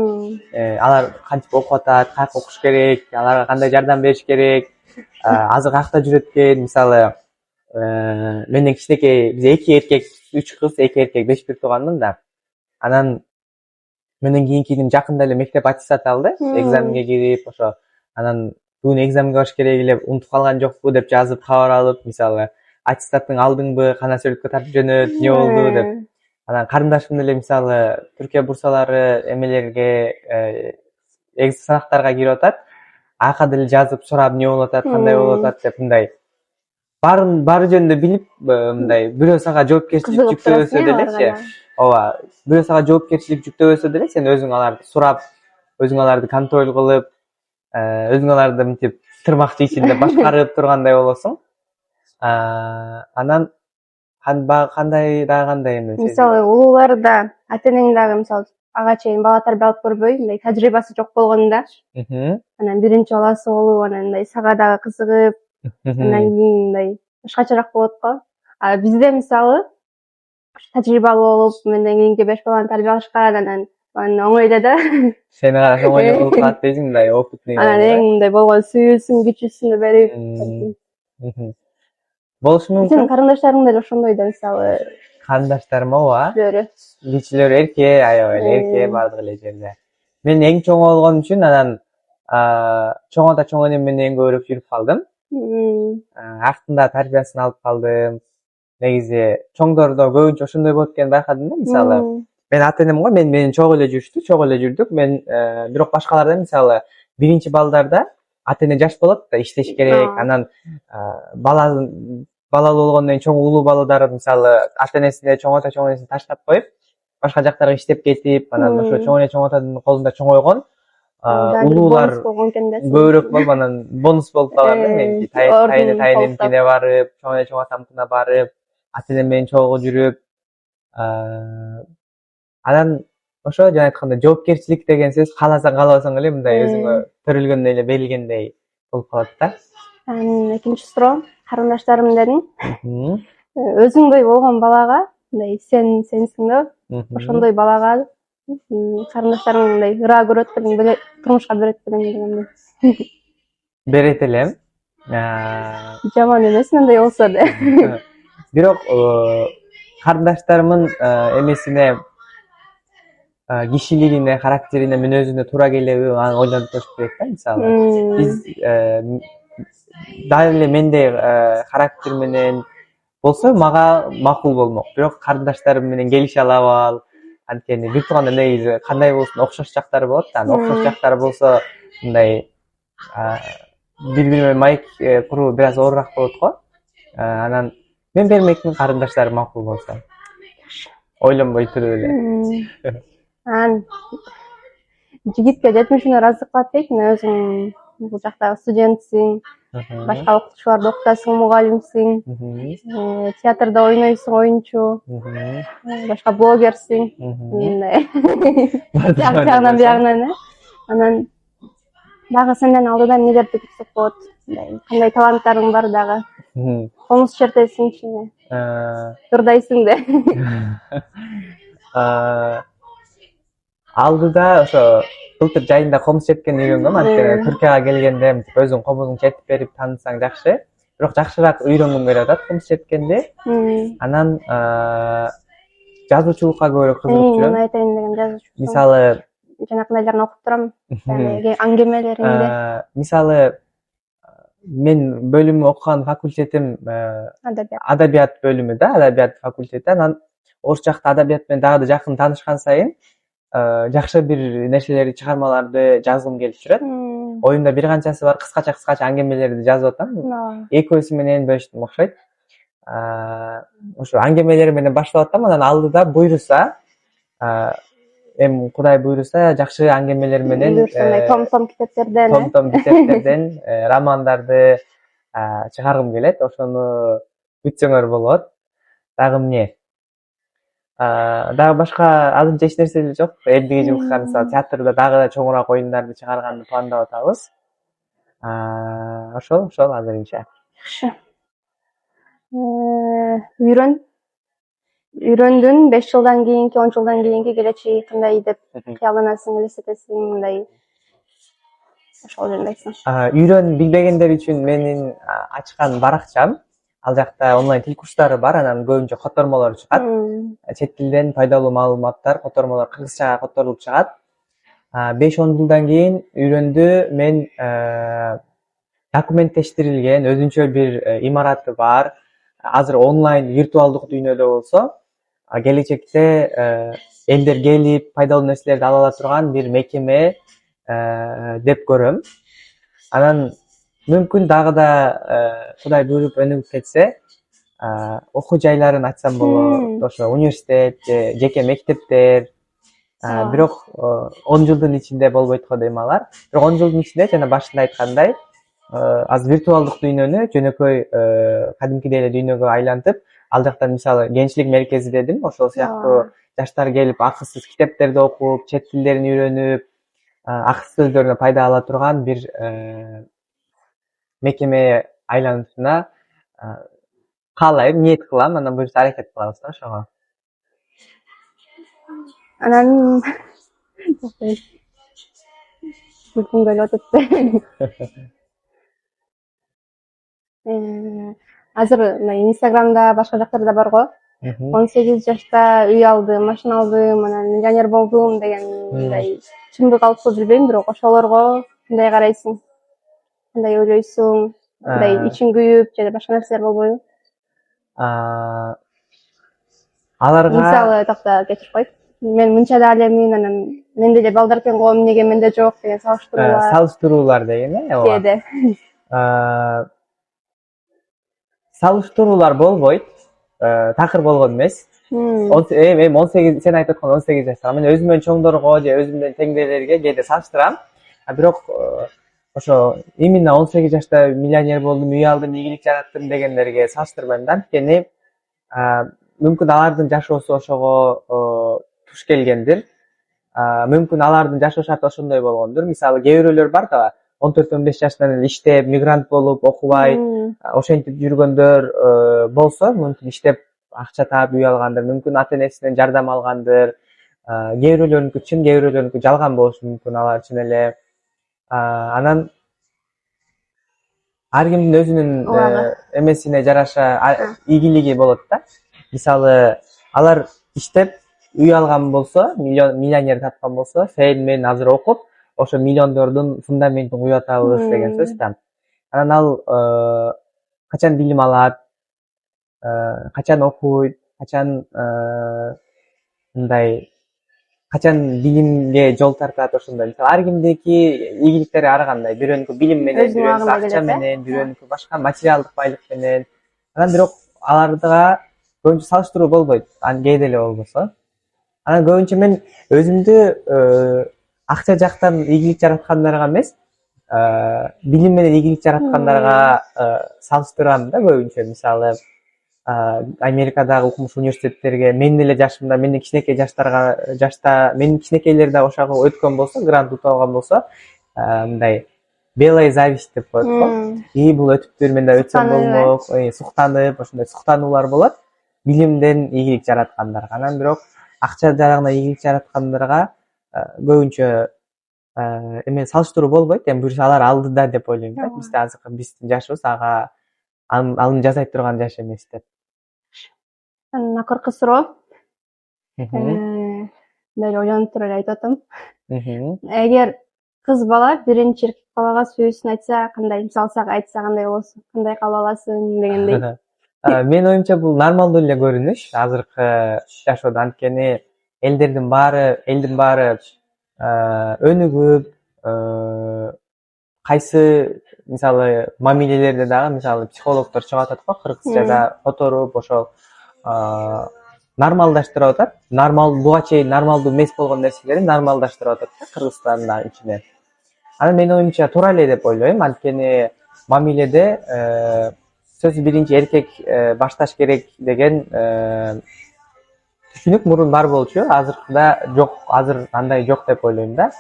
Алар кантип окуп атат, каяка окуш керек, аларга кандай жардам бериш керек, азыр каякта жүрөт экен, мисалы менден кичинекей, биз 2 эркек, 3 кыз, 2 эркек, 5 бир тууганмын да. Анан менден кийинкиним жакында эле мектеп аттестат алды, экзаменге кирип, ошо анан бүгүн экзаменге барыш керек эле, унутуп калган жокпу деп жазып кабар алып, мисалы аттестаттың алдыңбы, кана сөөлөткө тартып жөнөт, эмне болду деп. Анан карындашым деле мисалы Түркия бурсалары эмелерге сынактарга кирип атат. Аяка деле жазып сурап эмне болуп атат, кандай болуп атат деп мындай баары жөнүндө билип, мындай бирөө сага жоопкерчилик жүктөбөсө делечи. Ооба, бирөө сага жоопкерчилик жүктөбөсө деле сен өзүң аларды сурап, өзүң аларды контроль кылып, өзүң аларды мынтип тырмакчы ичинде башкарып тургандай болосуң. Анан кандай эме? Мисалы улууларда ата энең дагы мисалы ага чейин бала тарбия алып көрбөй, мындай тажрыйбасы жок болгондо, анан биринчи баласы болуп, анан мындай сага дагы кызыгып, андан кийин мындай башкачараак болот го. Бизде мисалы тажрыйбалуу болуп, менден кийинки 5 баланы тарбиялашкан, анан оңой эле да. Сени караш оңой болуп калат дейсиң, мындай опытный. Анан эң мындай болгон сүйүүсүн, күчүүсүн берип. Болушу мүмкүн. Сенин карындаштарың деле ошондой да, мисалы. Карындаштарым ооба. Кичилери эрке, аябай эле эрке бардык эле жерде. Мен эң чоң болгон үчүн анан чоң ата, чоң энем менен көбүрөөк жүрүп калдым. Актында тарбиясын алып калдым. Негизи чоңдордо көбүнчө ошондой болот экенин байкадым да, мисалы. Мен ата энем го мен менен чогуу эле жүрдүк. Мен бирок башкаларда мисалы биринчи балдарда ата эне жаш болот да, иштеш керек. Анан балалуу болгондон кийин чоң улуу балдары мисалы ата энесине, чоң ата, чоң энесине таштап коюп, башка жактарга иштеп кетип, анан ошо чоң эне, чоң атанын колунда чоңойгон. Улуулар көбүрөөк болуп, анан бонус болуп калган да, меники тайнемкине барып, чоң эне, чоң атамкына барып, ата энем менен чогуу жүрүп, анан ошо жана айткандай жоопкерчилик деген сөз кааласаң каалабасаң эле мындай өзүңө төрөлгөндөн эле берилгендей болуп калат да. Анан экинчи суроо, карындаштарым дедиң. Мгм. Өзүңдөй болгон балага мындай сенсиң да, Мгм. ошондой балага карындаштарың мындай ыраа көрөт белең, турмушка берет белең дегендей. Берет элем. Жаман эмес мындай болсо да. Бирок карындаштарымдын эмесине, кишилигине, характерине, мүнөзүнө туура келеби аны ойлонуп көрүш керек да. Мисалы биз дайым эле мендей характер менен болсо мага макул болмок. Бирок карындаштарым менен келише алабы? Анткени бир тууганда негизи кандай болсун окшош жактары болот да. Окшош жактары болсо мындай бири бири менен маек куруу бир аз оорураак болот го. Анан мен бермекмин карындаштарым макул болсо. Ойлонбой туруп эле. Анан жигитке жетимишине ыраазы кылат дейт. Мен өзүң бул жактагы студентсиң, башка окутуучуларды окутасың, мугалимсиң, театрда ойнойсуң, оюнчу, башка блогерсиң, мындай жагынан биягынан. Анан дагы сенден алдыда эмнелерди күтсөк болот? Мындай кандай таланттарың бар дагы? Комуз чертесиңчи? Ырдайсың да. Алдыда ошо былтыр жайында комуз чепкенди үйрөнгөм. Анткени Түркияга келгенде өзүң комузуңду чертип берип таанысаң жакшы. Бирок жакшыраак үйрөнгүм келип атат комуз чепкенди. Анан жазуучулукка көбүрөөк кызыгып жүрөм. Муну айтайын дегем, жазуучусуң. Мисалы жанакындайларын окуп турам. Аңгемелериңди. Мисалы мен бөлүм окуган факультетим адабият бөлүмү да, адабият факультети. Анан орус жакта адабият менен дагы да жакын таанышкан сайын жакшы бир нерселерди, чыгармаларды жазгым келип жүрөт. Оюмда бир канчасы бар, кыскача аңгемелерди жазып атам. Экөөсү менен бөлүштүм окшойт. Ошо аңгемелер менен баштап атам. Анан алдыда буйруса, эми Кудай буйруса, жакшы аңгемелер менен том китептерден романдарды чыгаргым келет. Ошону күтсөңөр болот. Дагы эмне? Дагы башка азырынча эч нерсе эле жок. Элдиги жылкы мисалы театрда дагы да чоңураак оюндарды чыгарганды пландап атабыз. Ошол азырынча. Жакшы. Үйрөндүң 5 жылдан кийинки, 10 жылдан кийинки келечеги кандай деп кыялданасың, элестетесиң, мындай ошол жөнүндө айтсаң. Үйрөн билбегендер үчүн менин ачкан баракчам. Ал жакта онлайн тил курстары бар, анан көбүнчө котормолор чыгат. Чет тилден пайдалуу маалыматтар, котормолор кыргызчага которулуп чыгат. 5-10 жылдан кийин үйрөндү мен документтештирилген өзүнчө бир имараты бар. Азыр онлайн виртуалдык дүйнөдө болсо, келечекте элдер келип пайдалуу нерселерди ала ала турган бир мекеме деп көрөм. Анан мүмкүн дагы да Кудай буйруп өнүгүп кетсе, окуу жайларын ачсам болот. Ошо университет, жеке мектептер. Бирок 10 жылдын ичинде болбойт го дейм алар. Бирок 10 жылдын ичинде жана башында айткандай, азыр виртуалдык дүйнөнү жөнөкөй кадимкидей эле дүйнөгө айлантып, ал жактан мисалы кенчилик меркези дедим, ошол сыяктуу жаштар келип акысыз китептерди окуп, чет тилдерин үйрөнүп, акысыз өздөрүнө пайда ала турган бир мекеме айланышына каалайм, ниет кылам, анан буюрса аракет кылабыз да ошого. Анан күлкүм келип атат. Азыр Инстаграмда, башка жактарда бар го. 18 жашта үй алдым, машина алдым, анан миллионер болдум деген мындай чындык алып билбейм, бирок ошолорго кандай карайсың? Кандай ойлойсуң? Мындай ичиң күйүп же башка нерселер болбойбу? Аларга мисалы токто кечирип койчу. Мен мынча да элемин, анан мен деле балдаркен го, эмнеге менде жок деген салыштыруулар деген кээде. Салыштыруулар болбойт. Такыр болгон эмес. Эми 18 сен айтып аткан 18 жаштагы мен өзүмөн чоңдорго же өзүмдөн теңдейлерге кээде салыштырам. Бирок ошо именно 18 жашта миллионер болдум, үй алдым, ийгилик жараттым дегендерге салыштырбайм да. Анткени мүмкүн алардын жашоосу ошого туш келгендир. мүмкүн алардын жашоо шарты ошондой болгондур. Мисалы кээ бирөөлөр бар да 14-15 жаштан эле иштеп, мигрант болуп, окубай, ошентип жүргөндөр болсо, мүмкүн иштеп акча таап үй алгандыр, мүмкүн ата энесинен жардам алгандыр. Кээ бирөөлөрүнүкү чын, кээ бирөөлөрүнүкү жалган болушу мүмкүн, алар чын эле. Анан ар кимдин өзүнүн эмесине жараша ийгилиги болот да. Мисалы, алар иштеп үй алган болсо, миллионер тапкан болсо, сен мен азыр окуп, ошо миллиондордун фундаментин куюп атабыз деген сөз да. Анан ал качан билим алат, качан окуйт, качан мындай, качан билимге жол тартат, ошондой. Мисалы, ар кимдики ийгиликтери ар кандай. Бирөөнүкү билим менен, бирөөнүкү акча менен, бирөөнүкү башка материалдык байлык менен. Анан бирок аларга көбүнчө салыштыруу болбойт, кээде эле болбосо. Анан көбүнчө мен өзүмдү акча жактан ийгилик жараткандарга эмес, билим менен ийгилик жараткандарга салыштырам да көбүнчө. Мисалы, Америкадагы окумуш университеттерге менин эле жашымда, менден кичинекей жашта, менин кичинекейлер да ошого өткөн болсо, грант утуп алган болсо, мындай белая зависть деп коет го. Бул өтүптүр, мен да өтсөм болмок, суктанып, ошондой суктануулар болот билимден ийгилик жараткандарга. Анан бирок акча жагынан ийгилик жараткандарга көбүнчө эме салыштыруу болбойт. Эми буюрса алар алды да деп ойлойм да. Бизде азыркы биздин жашыбыз аны жасай турган жаш эмес деп. Акыркы суроо. Мындай ойлонуп туруп эле айтып атам. Эгер кыз бала биринчи эркек балага сүйүүсүн айтса, кандай? Мисалы, сага айтса кандай болосуң? Кандай кабыл аласың дегендей. Менин оюмча бул нормалдуу эле көрүнүш азыркы жашоодо. Анткени элдин баары өнүгүп, кайсы мисалы мамилелерде дагы, мисалы психологдор чыгып атат го, кыргызчада которуп, ошол нормалдаштырып атат. Буга чейин нормалдуу эмес болгон нерселерин нормалдаштырып атат да Кыргызстандын ичинде. Анан менин оюмча туура эле деп ойлойм. Анткени мамиледе сөзсүз биринчи эркек башташ керек деген түшүнүк мурун бар болчу. Азыркыда жок, азыр андай жок деп ойлойм да.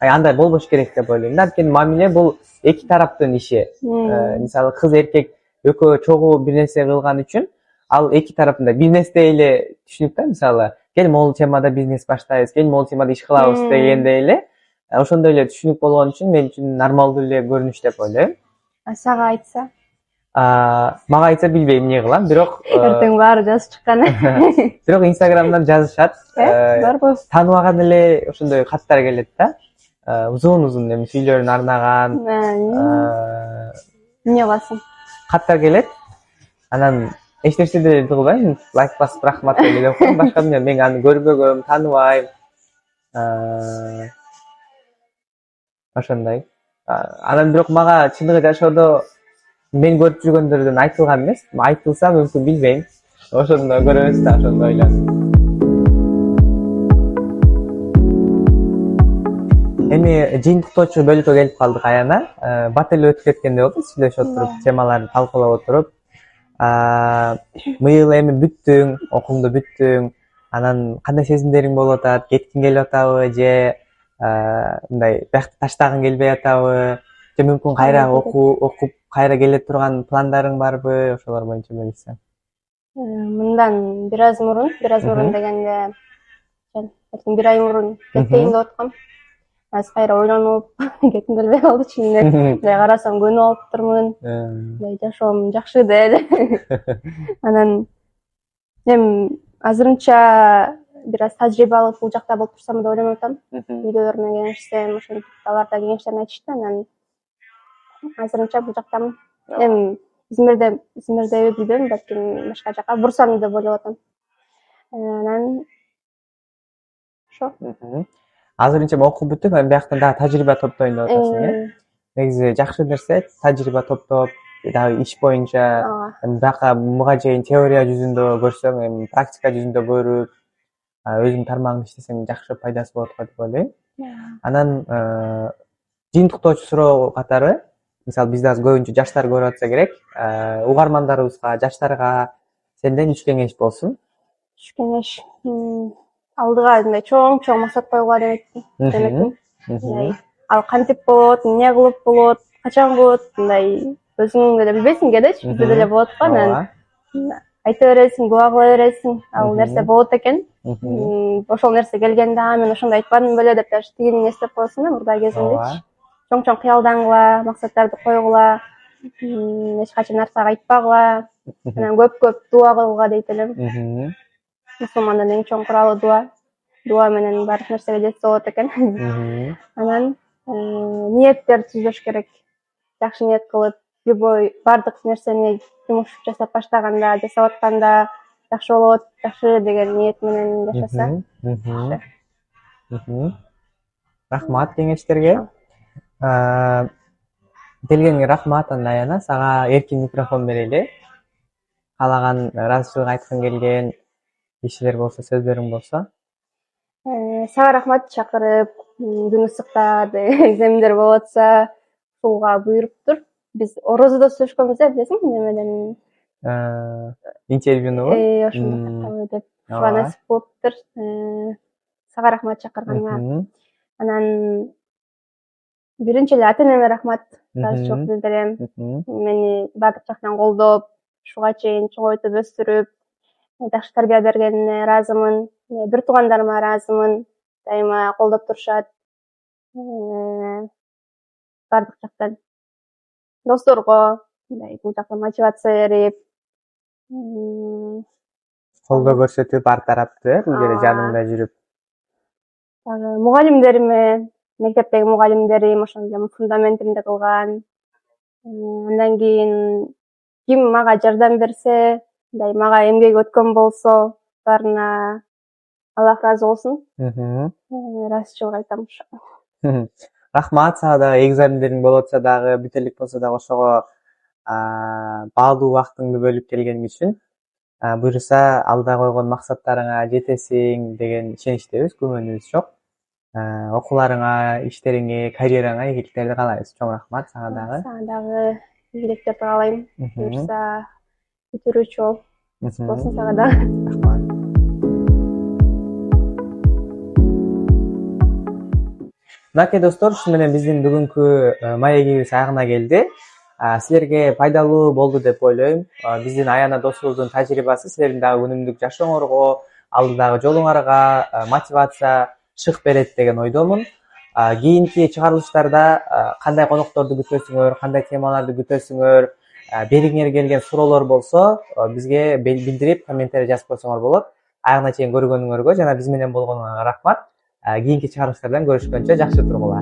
Андай болбош керек деп ойлойм да. Анткени мамиле бул эки тараптын иши. Мисалы, кыз эркек экөө чогуу бир нерсе кылган үчүн ал эки тараптында бизнесте эле түшүнүк да. Мисалы, кел могул темада бизнес баштайбыз, кел могул темада иш кылабыз дегендей эле. Ошондой эле түшүнүк болгон үчүн мен үчүн нормалдуу эле көрүнүш деп ойлойм. Сага айтса? Мага айтса билбейм эмне кылам, бирок эртең баары жазып чыккан. Бирок Инстаграмдан жазышат. Барбы? Тааныбаган эле ошондой каттар келет да. Узун эми сүүлөрүн арнаган. Эмне кыласың? Каттар келет. Анан эч нерсе деле кылбайм, лайк басып рахмат деп коем. Башка эмне, мен аны көрбөгөм, тааныбайм. Ошондой. Анан бирок мага чындыгы жашоодо мен көрүп жүргөндөрдөн айтылган эмес. Айтылса мүмкүн, билбейм. Ошондо көрөбүз да, ошондо ойлонуп. Эми жыйынтыктоочу бөлүккө келип калдык аябай. Бат эле өтүп кеткендей болду, сүйлөшүп отуруп, темаларды талкуулап отуруп. Быйыл эми бүттүң, окуңду бүттүң. Анан кандай сезимдериң болуп атат? Кеткиң келип атабы же мындай биякты таштагың келбей атабы? Же мүмкүн кайра окуп кайра келе турган пландарың барбы? Ошолор боюнча бөлүшсөң. Мындан бир аз мурун дегенде, бир ай мурун кетейин деп аткам. Азыр кайра ойлонуп, кетким келбей калды чынында. Мындай карасам көнүп алыптырмын. Мындай жашоом жакшы деп. Анан азырынча бир аз тажрыйба алып бул жакта болуп турсам деп ойлонуп атам. Үйдөлөр менен кеңешсем, ошентип алар да кеңештерин айтышты. Анан азырынча бул жактамын. Измирде билбейм, балким башка жака бурсам деп ойлоп атам. Анан ошо. Азырынча окуп бүтүп, анан бияктан дагы тажрыйба топтойм деп атасың, э? Негизи жакшы нерсе, тажрыйба топтоп, дагы иш боюнча, бияка буга чейин теория жүзүндө көрсөң, эми практика жүзүндө көрүп, өзүң тармагыңды иштесең жакшы пайдасы болот го деп ойлойм. Анан жыйынтыктоочу суроо катары, мисалы бизди азыр көбүнчө жаштар көрүп атса керек, угармандарыбызга, жаштарга сенден 3 кеңеш болсун. 3 кеңеш. алдыга мындай чоң максат коюуга деметмин. Мындай ал кантип болот, эмне кылып болот, качан болот, мындай өзүң деле билбейсиң, кээдечи бизде деле болот го, анан айта бересиң, дуа кыла бересиң, ал нерсе болот экен. Ошол нерсе келгенде мен ошондо айтпадым беле деп даже тигини эстеп коесуң да мурда кезиңдечи. Чоң кыялдангыла, максаттарды койгула, эч качан артка кайтпагыла, анан көп дуа кылгыла дейт элем. Мусулмандын эң чоң куралы дуа. Дуа менен баардык нерсеге жетсе болот экен. Анан ниеттер түзүш керек. Жакшы ниет кылып, любой баардык нерсени жумуш жасап баштаганда, жасап атканда жакшы болот, жакшы деген ниет менен жашаса. Рахмат кеңештерге. Келгениңе рахмат. Анда Аяна, сага эркин микрофон берели. Каалаган ыраазычылык айткың келген кишилер болсо, сөздөрүң болсо. Сага рахмат чакырып, күн ысыкта экземендер болуп атса, ушулга буйруптур. Биз орозодо сүйлөшкөнбүз билесиң, немеден интервьюнубу? Ошондо деп ушуга насип болуптур. Сага рахмат чакырганыңа. Анан биринчи эле ата энеме рахмат, ыраазычылык билдирем. Мени баардык жактан колдоп, ушуга чейин чоңойтуп өстүрүп, жакшы тарбия бергенине ыраазымын. Бир туугандарыма ыраазымын. Дайыма колдоп турушат. Баардык жактан. Досторго мындай бул жактан мотивация берип, колдоо көрсөтүп, ар тараптуу, илгери жаныңда жүрүп. Мугалимдериме, мектептеги мугалимдерим ошондо эле фундаментимди кылган. Андан кийин ким мага жардам берсе, мындай мага эмгеги өткөн болсо, баарына Аллах ыраазы болсун. Ыраазычылык айтам. Рахмат. Сага дагы экзамендериң болуп атса дагы, бүт элек болсо дагы ошого баалуу убактыңды бөлүп келгениң үчүн. Буюрса алда койгон максаттарыңа жетесиң деген ишеничтебиз, күмөнүбүз жок. Окууларыңа, иштериңе, карьераңа ийгиликтерди каалайбыз. Чоң рахмат сага дагы. Сага дагы ийгиликтерди каалайм. Буюрса бүтүрүүчү бол. Болсун сага дагы. Рахмат. Мынакей достор, ушу менен биздин бүгүнкү маегибиз аягына келди. Силерге пайдалуу болду деп ойлойм. Биздин Аяна досубуздун тажрыйбасы силердин дагы өнүмдүк жашооңорго, алдыдагы жолуңарга мотивация, шык берет деген ойдомун. Кийинки чыгарылыштарда кандай конокторду күтөсүңөр, кандай темаларды күтөсүңөр, бергиңер келген суроолор болсо бизге билдирип, комментарий жазып койсоңор болот. Аягына чейин көргөнүңөргө жана биз менен болгонуңарга рахмат. Кийинки чыгарылыштардан көрүшкөнчө жакшы тургула.